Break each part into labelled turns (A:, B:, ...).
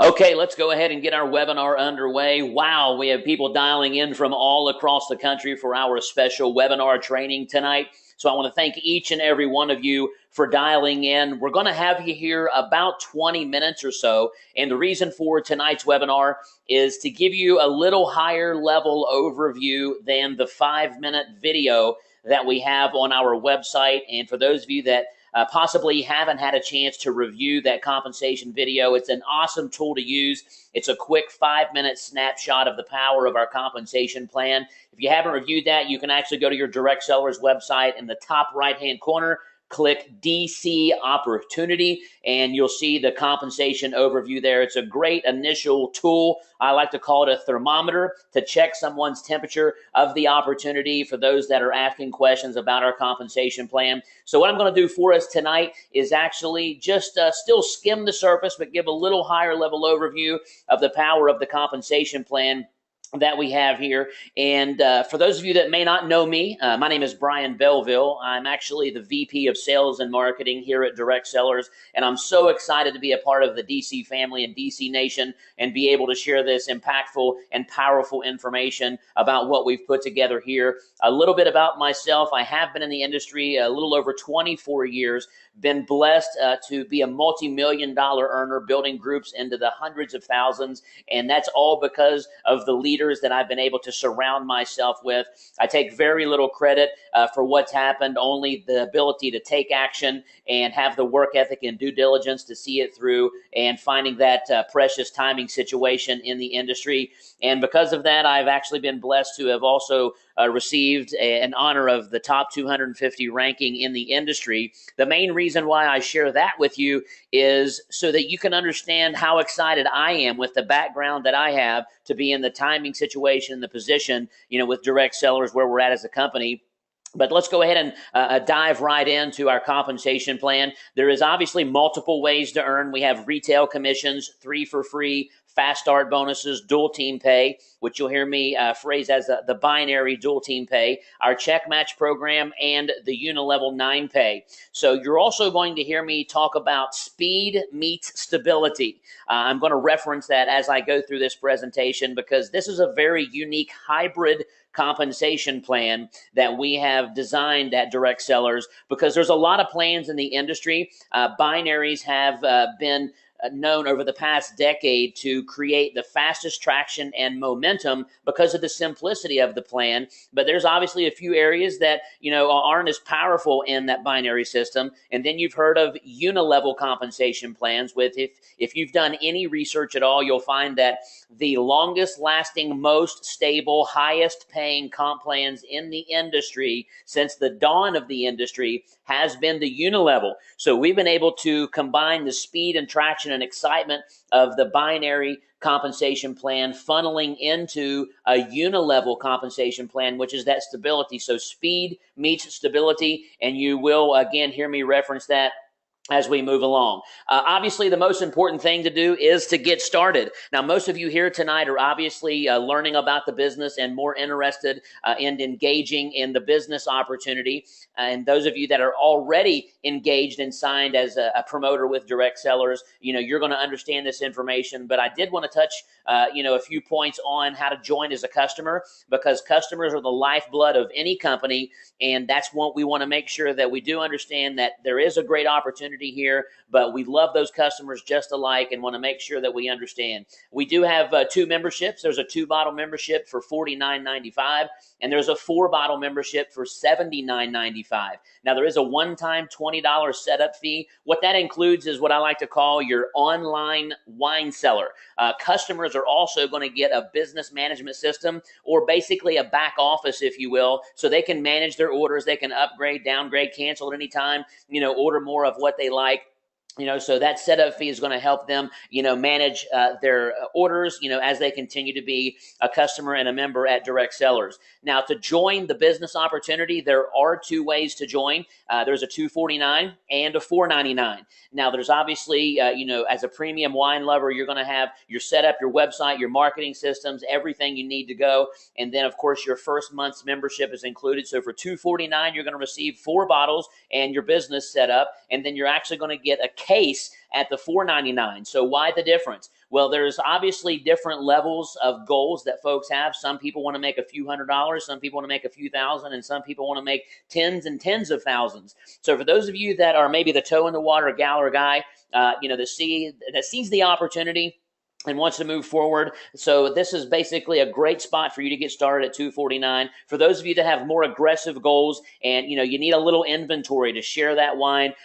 A: Okay, let's go ahead and get our webinar underway. Wow, we have people dialing in from all across the country for our special webinar training tonight. So I want to thank each and every one of you for dialing in. We're going to have you here about 20 minutes or so. And the reason for tonight's webinar is to give you a little higher level overview than the 5-minute video that we have on our website. And for those of you that possibly haven't had a chance to review that compensation video, it's an awesome tool to use. It's a quick 5-minute snapshot of the power of our compensation plan. If you haven't reviewed that, you can actually go to your Direct Cellars website in the top right-hand corner, click DC Opportunity, and you'll see the compensation overview there. It's a great initial tool. I like to call it a thermometer to check someone's temperature of the opportunity for those that are asking questions about our compensation plan. So what I'm going to do for us tonight is actually just still skim the surface, but give a little higher level overview of the power of the compensation plan that we have here. And for those of you that may not know me, my name is Brian Belleville. I'm actually the VP of Sales and Marketing here at Direct Cellars, and I'm so excited to be a part of the DC family and DC Nation and be able to share this impactful and powerful information about what we've put together here. A little bit about myself. I have been in the industry a little over 24 years, been blessed to be a multi-million-dollar earner, building groups into the hundreds of thousands, and that's all because of the leaders that I've been able to surround myself with. I take very little credit for what's happened, only the ability to take action and have the work ethic and due diligence to see it through and finding that precious timing situation in the industry. And because of that, I've actually been blessed to have also received an honor of the top 250 ranking in the industry. The main reason why I share that with you is so that you can understand how excited I am with the background that I have to be in the timing situation, the position, with Direct Cellars where we're at as a company. But let's go ahead and dive right into our compensation plan. There is obviously multiple ways to earn. We have retail commissions, 3 for free, fast start bonuses, dual team pay, which you'll hear me phrase as the binary dual team pay, our check match program, and the unilevel 9 pay. So you're also going to hear me talk about speed meets stability. I'm going to reference that as I go through this presentation because this is a very unique hybrid compensation plan that we have designed at Direct Cellars because there's a lot of plans in the industry. Binaries have been known over the past decade to create the fastest traction and momentum because of the simplicity of the plan. But there's obviously a few areas that, aren't as powerful in that binary system. And then you've heard of unilevel compensation plans with, if you've done any research at all, you'll find that the longest lasting, most stable, highest paying comp plans in the industry since the dawn of the industry has been the unilevel. So we've been able to combine the speed and traction and excitement of the binary compensation plan funneling into a unilevel compensation plan, which is that stability. So speed meets stability, and you will again hear me reference that as we move along. Obviously, the most important thing to do is to get started. Now, most of you here tonight are obviously learning about the business and more interested in engaging in the business opportunity. And those of you that are already engaged and signed as a promoter with Direct Cellars, you're going to understand this information. But I did want to touch, a few points on how to join as a customer, because customers are the lifeblood of any company. And that's what we want to make sure that we do understand, that there is a great opportunity here, but we love those customers just alike and want to make sure that we understand. We do have 2 memberships. There's a 2-bottle membership for $49.95, and there's a 4-bottle membership for $79.95. Now, there is a one-time $20 setup fee. What that includes is what I like to call your online wine cellar. Customers are also going to get a business management system, or basically a back office, if you will, so they can manage their orders. They can upgrade, downgrade, cancel at any time, order more of what they like. So that setup fee is going to help them, manage their orders, as they continue to be a customer and a member at Direct Cellars. Now, to join the business opportunity, there are 2 ways to join. There's a $249 and a $499. Now, there's obviously, as a premium wine lover, you're going to have your setup, your website, your marketing systems, everything you need to go. And then, of course, your first month's membership is included. So for $249, you're going to receive 4 bottles and your business set up. And then you're actually going to get a case at the $499. So why the difference? Well, there's obviously different levels of goals that folks have. Some people want to make a few $100s, some people want to make a few thousand, and some people want to make tens and tens of thousands. So for those of you that are maybe the toe in the water gal or guy, that sees the opportunity and wants to move forward. So this is basically a great spot for you to get started at $249. For those of you that have more aggressive goals and you need a little inventory to share that wine,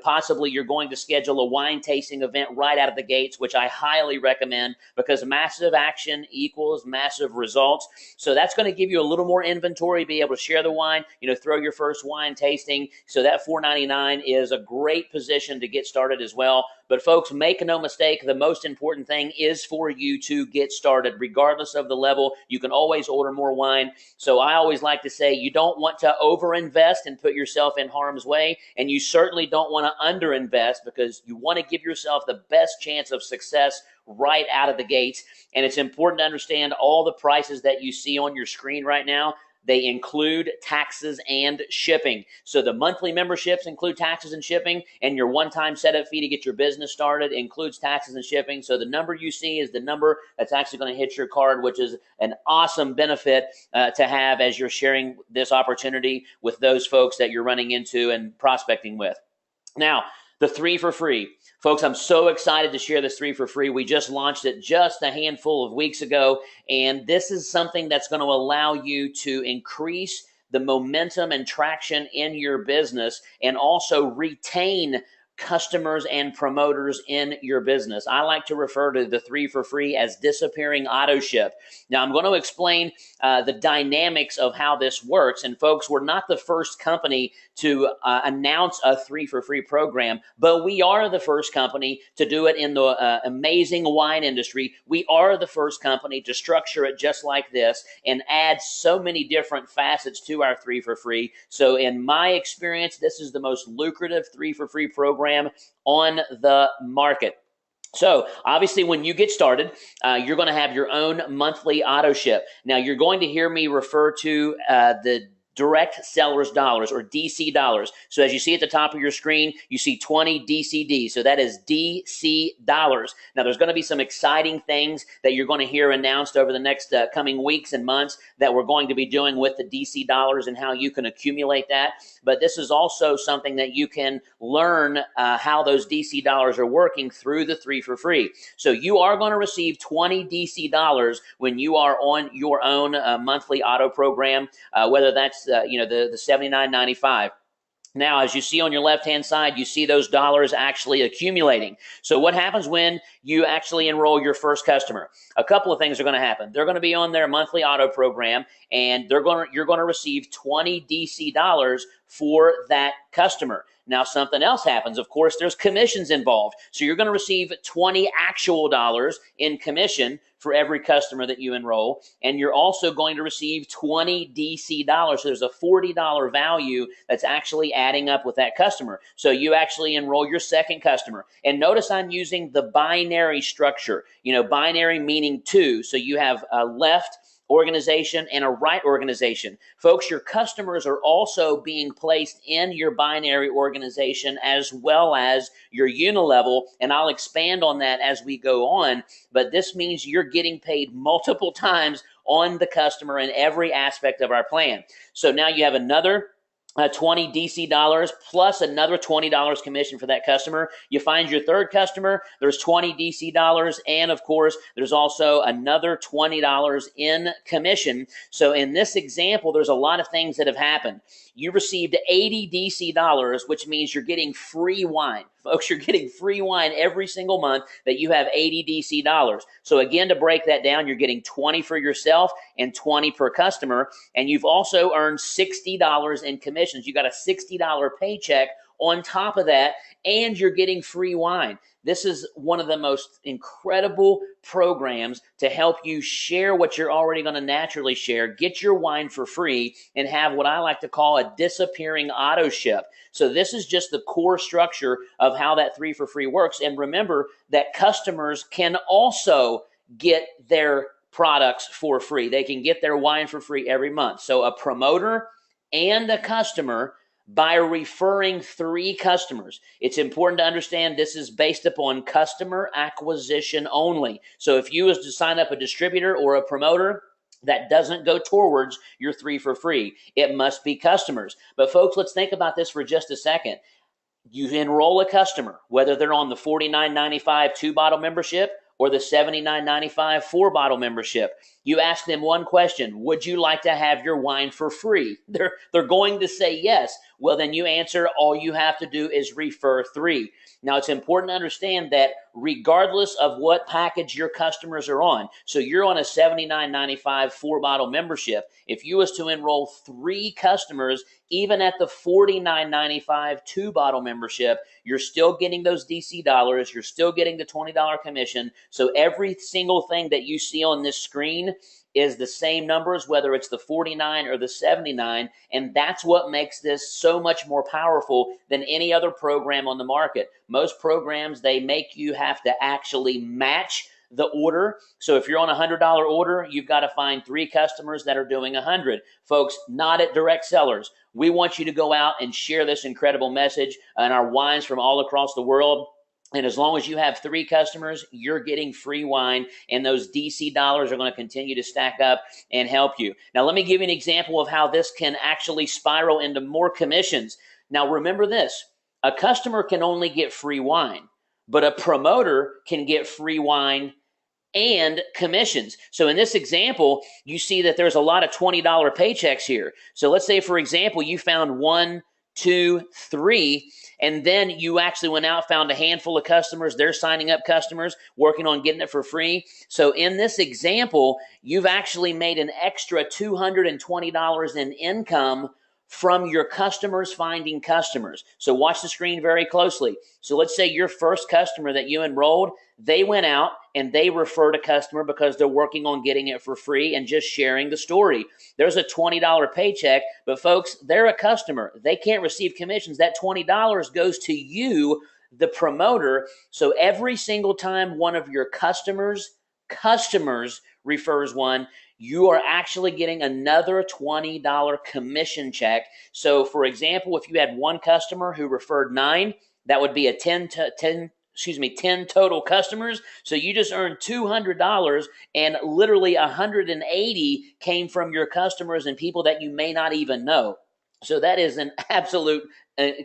A: possibly you're going to schedule a wine tasting event right out of the gates, which I highly recommend because massive action equals massive results. So that's going to give you a little more inventory, be able to share the wine, throw your first wine tasting. So that $499 is a great position to get started as well. But folks, make no mistake, the most important thing is for you to get started. Regardless of the level, you can always order more wine. So I always like to say you don't want to overinvest and put yourself in harm's way, and you certainly don't want to underinvest because you want to give yourself the best chance of success right out of the gates. And it's important to understand all the prices that you see on your screen right now. They include taxes and shipping. So the monthly memberships include taxes and shipping, and your one-time setup fee to get your business started includes taxes and shipping. So the number you see is the number that's actually going to hit your card, which is an awesome benefit to have as you're sharing this opportunity with those folks that you're running into and prospecting with. Now, the 3 for free. Folks, I'm so excited to share this 3 for free. We just launched it just a handful of weeks ago, and this is something that's going to allow you to increase the momentum and traction in your business and also retain customers and promoters in your business. I like to refer to the 3 for free as disappearing auto ship. Now, I'm going to explain the dynamics of how this works. And folks, we're not the first company to announce a 3 for free program, but we are the first company to do it in the amazing wine industry. We are the first company to structure it just like this and add so many different facets to our 3 for free. So in my experience, this is the most lucrative 3 for free program on the market. So obviously when you get started, you're going to have your own monthly auto ship. Now you're going to hear me refer to the direct sellers dollars or DC dollars. So as you see at the top of your screen, you see 20 DCD. So that is DC dollars. Now there's going to be some exciting things that you're going to hear announced over the next coming weeks and months that we're going to be doing with the DC dollars and how you can accumulate that. But this is also something that you can learn how those DC dollars are working through the 3 for free. So you are going to receive 20 DC dollars when you are on your own monthly auto program, whether that's the $79.95. Now, as you see on your left-hand side, you see those dollars actually accumulating. So what happens when you actually enroll your first customer? A couple of things are going to happen. They're going to be on their monthly auto program, and you're going to receive 20 DC dollars for that customer. Now, something else happens. Of course, there's commissions involved. So you're going to receive 20 actual dollars in commission for every customer that you enroll. And you're also going to receive 20 DC dollars. So there's a $40 value that's actually adding up with that customer. So you actually enroll your second customer. And notice I'm using the binary structure. Binary meaning 2. So you have a left organization and a right organization. Folks, your customers are also being placed in your binary organization as well as your unilevel, and I'll expand on that as we go on, but this means you're getting paid multiple times on the customer in every aspect of our plan. So now you have another 20 DC dollars plus another $20 commission for that customer. You find your third customer, there's 20 DC dollars, and of course, there's also another $20 in commission. So in this example, there's a lot of things that have happened. You received 80 DC dollars, which means you're getting free wine. Folks, you're getting free wine every single month that you have 80 DC dollars. So again, to break that down, you're getting 20 for yourself and 20 per customer. And you've also earned $60 in commissions. You got a $60 paycheck on top of that, and you're getting free wine. This is one of the most incredible programs to help you share what you're already going to naturally share, get your wine for free, and have what I like to call a disappearing auto ship. So this is just the core structure of how that 3 for free works. And remember that customers can also get their products for free. They can get their wine for free every month. So a promoter and a customer by referring 3 customers. It's important to understand this is based upon customer acquisition only. So if you was to sign up a distributor or a promoter, that doesn't go towards your 3 for free. It must be customers. But folks, let's think about this for just a second. You enroll a customer, whether they're on the $49.95 2-bottle membership or the $79.95 4-bottle membership. You ask them one question: would you like to have your wine for free? They're going to say yes. Well, then you answer, all you have to do is refer 3. Now, it's important to understand that regardless of what package your customers are on, so you're on a $79.95 4-bottle membership, if you was to enroll 3 customers, even at the $49.95 2-bottle membership, you're still getting those DC dollars. You're still getting the $20 commission. So every single thing that you see on this screen is the same numbers, whether it's the 49 or the 79, and that's what makes this so much more powerful than any other program on the market. Most programs, they make you have to actually match the order. So if you're on a $100 order, you've got to find 3 customers that are doing 100. Folks, not at Direct Cellars. We want you to go out and share this incredible message and our wines from all across the world. And as long as you have 3 customers, you're getting free wine, and those DC dollars are going to continue to stack up and help you. Now, let me give you an example of how this can actually spiral into more commissions. Now, remember this: a customer can only get free wine, but a promoter can get free wine and commissions. So in this example, you see that there's a lot of $20 paychecks here. So let's say, for example, you found 1, 2, 3, and then you actually went out, found a handful of customers. They're signing up customers, working on getting it for free. So in this example, you've actually made an extra $220 in income from your customers finding customers. So watch the screen very closely. So let's say your first customer that you enrolled, they went out and they referred a customer because they're working on getting it for free and just sharing the story. There's a $20 paycheck, but folks, they're a customer. They can't receive commissions. That $20 goes to you, the promoter. So every single time one of your customers refers one, you are actually getting another $20 commission check. So for example, if you had one customer who referred 9, that would be a 10 total customers. So you just earned $200, and literally 180 came from your customers and people that you may not even know. So that is an absolute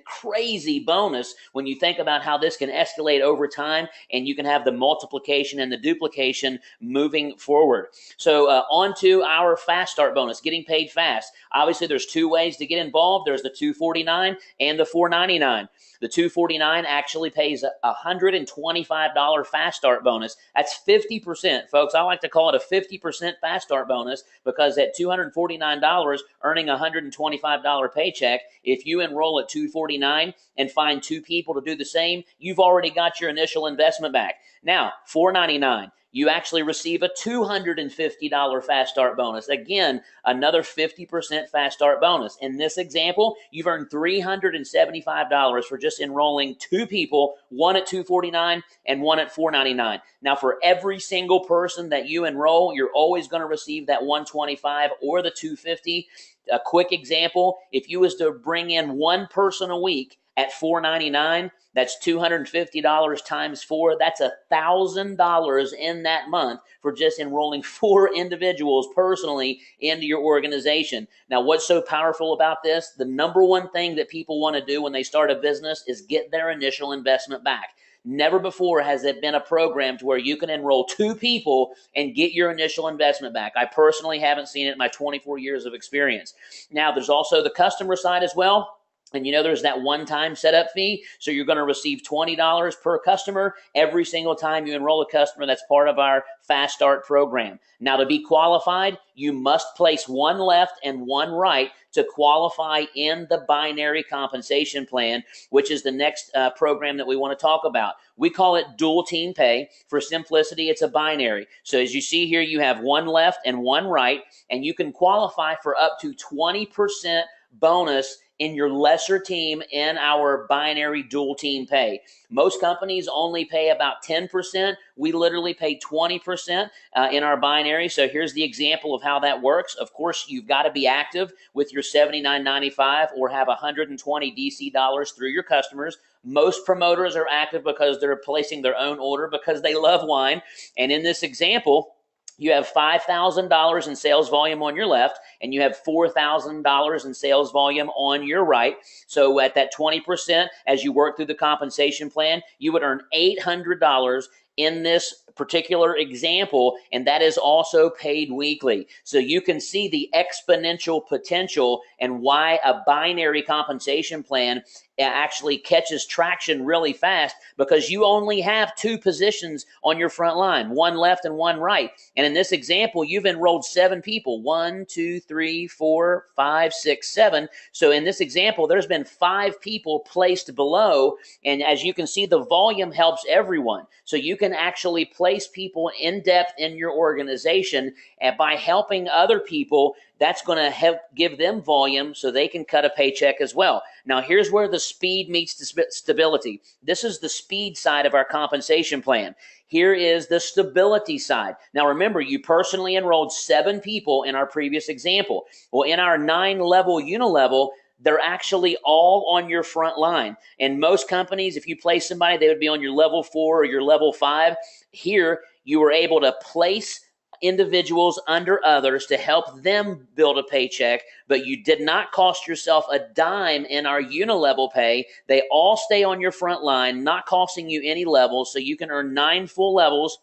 A: crazy bonus when you think about how this can escalate over time, and you can have the multiplication and the duplication moving forward. So on to our fast start bonus, getting paid fast. Obviously, there's 2 ways to get involved. There's the $249 and the $499. The $249 actually pays a $125 fast start bonus. That's 50%, folks. I like to call it a 50% fast start bonus, because at $249, earning a $125 paycheck, if you enroll at $249 and find 2 people to do the same, you've already got your initial investment back. Now, $499. You actually receive a $250 fast start bonus. Again, another 50% fast start bonus. In this example, you've earned $375 for just enrolling 2 people, one at $249 and one at $499. Now, for every single person that you enroll, you're always going to receive that $125 or the $250. A quick example: if you was to bring in 1 person a week at $499, that's $250 times 4. That's $1,000 in that month for just enrolling 4 individuals personally into your organization. Now, what's so powerful about this? The number one thing that people want to do when they start a business is get their initial investment back. Never before has it been a program to where you can enroll 2 people and get your initial investment back. I personally haven't seen it in my 24 years of experience. Now, there's also the customer side as well. And you know, there's that one-time setup fee. So you're going to receive $20 per customer every single time you enroll a customer that's part of our Fast Start program. Now, to be qualified, you must place 1 left and 1 right to qualify in the binary compensation plan, which is the next program that we want to talk about. We call it dual team pay. For simplicity, it's a binary. So as you see here, you have 1 left and 1 right, and you can qualify for up to 20% bonus in your lesser team in our binary dual team pay. Most companies only pay about 10%. We literally pay 20% in our binary. So here's the example of how that works. Of course, you've got to be active with your $79.95 or have 120 DC dollars through your customers. Most promoters are active because they're placing their own order because they love wine. And in this example, you have $5,000 in sales volume on your left, and you have $4,000 in sales volume on your right. So at that 20%, as you work through the compensation plan, you would earn $800 in this particular example, and that is also paid weekly. So you can see the exponential potential and why a binary compensation plan actually catches traction really fast, because you only have two positions on your front line, one left and one right. And in this example, you've enrolled 7 people, 1, 2, 3, 4, 5, 6, 7. So in this example, there's been 5 people placed below. And as you can see, the volume helps everyone. So you can actually place people in depth in your organization, and by helping other people, that's going to help give them volume so they can cut a paycheck as well. Now, here's where the speed meets the stability. This is the speed side of our compensation plan. Here is the stability side. Now, remember, you personally enrolled 7 people in our previous example. Well, in our 9-level unilevel, they're actually all on your front line. And most companies, if you place somebody, they would be on your level 4 or your level 5. Here, you were able to place individuals under others to help them build a paycheck, but you did not cost yourself a dime in our unilevel pay. They all stay on your front line, not costing you any levels, so you can earn 9 full levels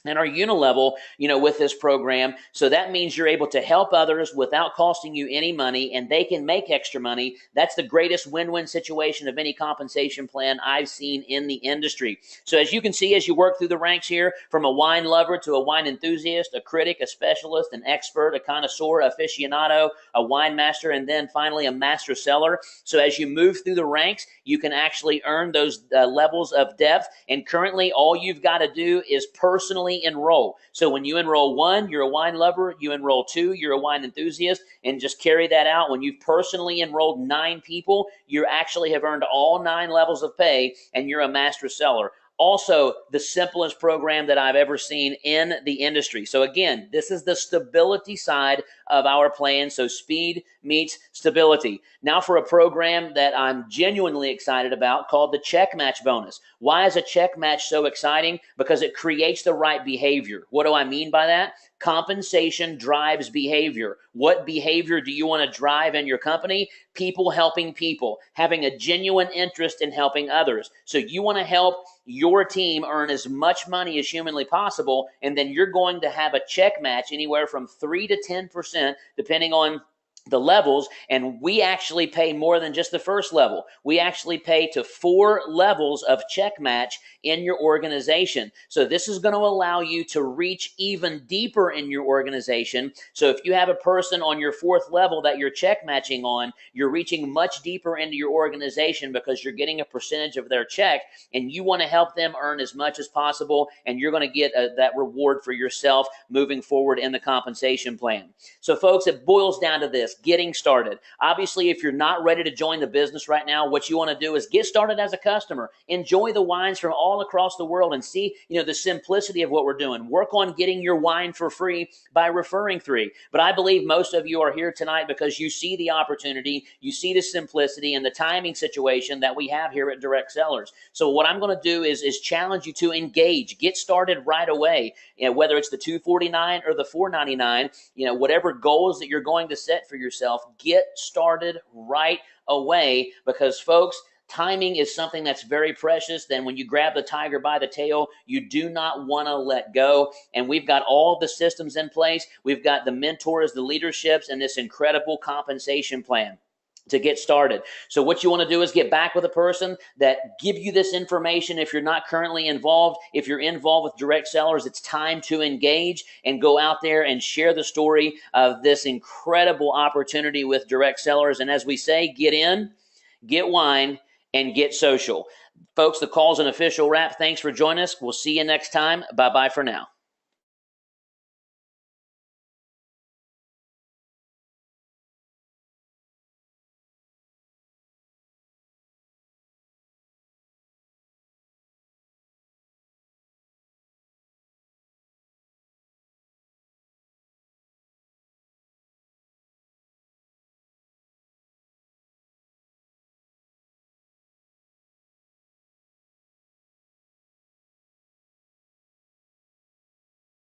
A: and our unilevel, with this program. So that means you're able to help others without costing you any money, and they can make extra money. That's the greatest win-win situation of any compensation plan I've seen in the industry. So as you can see, as you work through the ranks here, from a wine lover to a wine enthusiast, a critic, a specialist, an expert, a connoisseur, aficionado, a wine master, and then finally a master seller. So as you move through the ranks, you can actually earn those levels of depth. And currently, all you've got to do is personally enroll. So when you enroll 1, you're a wine lover. You enroll 2, you're a wine enthusiast, and just carry that out. When you've personally enrolled 9 people, you actually have earned all 9 levels of pay, and you're a master seller. Also, the simplest program that I've ever seen in the industry. So again, this is the stability side of our plan. So speed meets stability. Now for a program that I'm genuinely excited about called the check match bonus. Why is a check match so exciting? Because it creates the right behavior. What do I mean by that? Compensation drives behavior. What behavior do you want to drive in your company? People helping people, having a genuine interest in helping others. So you want to help your team earn as much money as humanly possible, and then you're going to have a check match anywhere from 3 to 10%, depending on the levels, and we actually pay more than just the first level. We actually pay to 4 levels of check match in your organization. So this is going to allow you to reach even deeper in your organization. So if you have a person on your 4th level that you're check matching on, you're reaching much deeper into your organization because you're getting a percentage of their check, and you want to help them earn as much as possible, and you're going to get that reward for yourself moving forward in the compensation plan. So folks, it boils down to this: getting started. Obviously, if you're not ready to join the business right now, what you want to do is get started as a customer. Enjoy the wines from all across the world and see, the simplicity of what we're doing. Work on getting your wine for free by referring 3. But I believe most of you are here tonight because you see the opportunity, you see the simplicity and the timing situation that we have here at Direct Cellars. So what I'm going to do is challenge you to engage. Get started right away. Whether it's the $249 or the $499, whatever goals that you're going to set for yourself, get started right away, because folks, timing is something that's very precious. Then when you grab the tiger by the tail, you do not want to let go. And we've got all the systems in place. We've got the mentors, the leaderships, and this incredible compensation plan to get started. So what you want to do is get back with a person that give you this information. If you're not currently involved, if you're involved with Direct Cellars, it's time to engage and go out there and share the story of this incredible opportunity with Direct Cellars. And as we say, get in, get wine, and get social. Folks, the call's an official wrap. Thanks for joining us. We'll see you next time. Bye-bye for now.